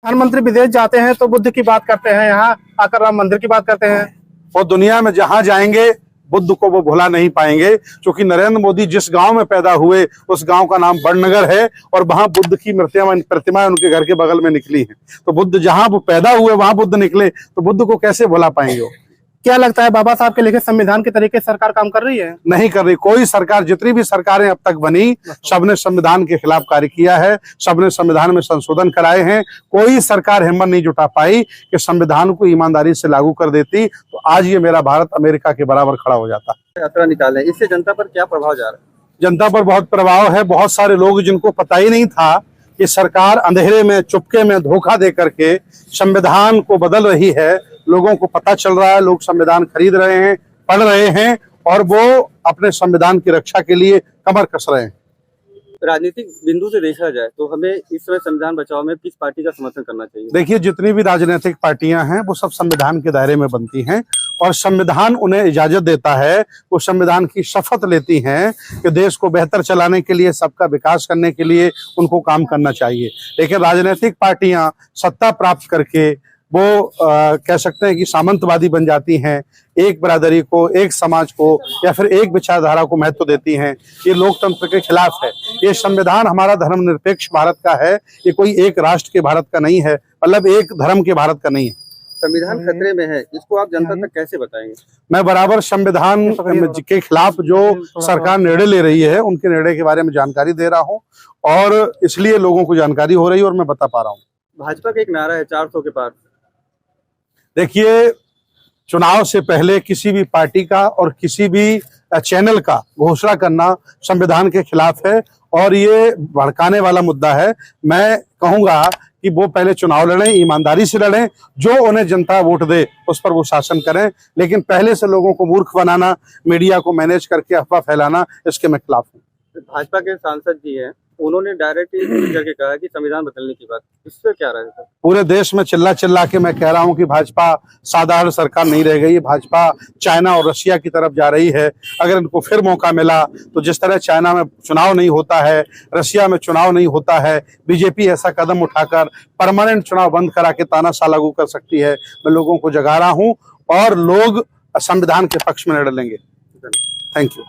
प्रधानमंत्री विदेश जाते हैं तो बुद्ध की बात करते हैं, यहाँ आकर राम मंदिर की बात करते हैं। वो दुनिया में जहां जाएंगे बुद्ध को वो भुला नहीं पाएंगे, क्योंकि नरेंद्र मोदी जिस गांव में पैदा हुए उस गांव का नाम बड़नगर है और वहां बुद्ध की प्रतिमाएं उनके घर के बगल में निकली हैं। तो बुद्ध जहां वो पैदा हुए वहां बुद्ध निकले, तो बुद्ध को कैसे भुला पाएंगे वो? क्या लगता है बाबा साहब के लिखे संविधान के तरीके सरकार काम कर रही है? नहीं कर रही। कोई सरकार, जितनी भी सरकारें अब तक बनी, सबने संविधान के खिलाफ कार्य किया है, सबने संविधान में संशोधन कराए हैं। कोई सरकार हिम्मत नहीं जुटा पाई कि संविधान को ईमानदारी से लागू कर देती, तो आज ये मेरा भारत अमेरिका के बराबर खड़ा हो जाता। यात्रा निकाले, इससे जनता पर क्या प्रभाव जा रहा है? जनता पर बहुत प्रभाव है। बहुत सारे लोग जिनको पता ही नहीं था कि सरकार अंधेरे में, चुपके में, धोखा दे करके संविधान को बदल रही है, लोगों को पता चल रहा है। लोग संविधान खरीद रहे हैं, पढ़ रहे हैं और वो अपने संविधान की रक्षा के लिए कमर कस रहे हैं। राजनीतिक बिंदु से देखा जाए तो हमें इस समय संविधान बचाव में किस पार्टी का समर्थन करना चाहिए? देखिए, जितनी भी राजनीतिक पार्टियां हैं वो सब संविधान के दायरे में बनती हैं और संविधान उन्हें इजाजत देता है। वो संविधान की शपथ लेती हैं कि देश को बेहतर चलाने के लिए, सबका विकास करने के लिए उनको काम करना चाहिए। लेकिन राजनीतिक पार्टियां सत्ता प्राप्त करके वो कह सकते हैं कि सामंतवादी बन जाती हैं, एक बिरादरी को, एक समाज को या फिर एक विचारधारा को महत्व देती हैं। ये लोकतंत्र के खिलाफ है। ये संविधान हमारा धर्मनिरपेक्ष भारत का है, ये कोई एक राष्ट्र के भारत का नहीं है, मतलब एक धर्म के भारत का नहीं है। संविधान खतरे में है, इसको आप जनता तक कैसे बताएंगे? मैं बराबर संविधान के खिलाफ जो सरकार निर्णय ले रही है उनके निर्णय के बारे में जानकारी दे रहा हूँ और इसलिए लोगों को जानकारी हो रही है और मैं बता पा रहा हूँ। भाजपा का एक नारा है 400 के पार। देखिए, चुनाव से पहले किसी भी पार्टी का और किसी भी चैनल का घोषणा करना संविधान के खिलाफ है और ये भड़काने वाला मुद्दा है। मैं कहूंगा कि वो पहले चुनाव लड़ें, ईमानदारी से लड़ें, जो उन्हें जनता वोट दे उस पर वो शासन करें, लेकिन पहले से लोगों को मूर्ख बनाना, मीडिया को मैनेज करके अफवाह फैलाना, इसके मैं खिलाफ हूँ। भाजपा के सांसद जी हैं, उन्होंने डायरेक्ट करके कहा कि संविधान बदलने की बात, इससे क्या रहेगा? पूरे देश में चिल्ला चिल्ला के मैं कह रहा हूं कि भाजपा साधारण सरकार नहीं रह गई, भाजपा चाइना और रशिया की तरफ जा रही है। अगर इनको फिर मौका मिला तो जिस तरह चाइना में चुनाव नहीं होता है, रशिया में चुनाव नहीं होता है, बीजेपी ऐसा कदम उठाकर परमानेंट चुनाव बंद करा के तानाशाह लागू कर सकती है। मैं लोगों को जगा रहा हूँ और लोग संविधान के पक्ष में लड़ लेंगे। Thank you.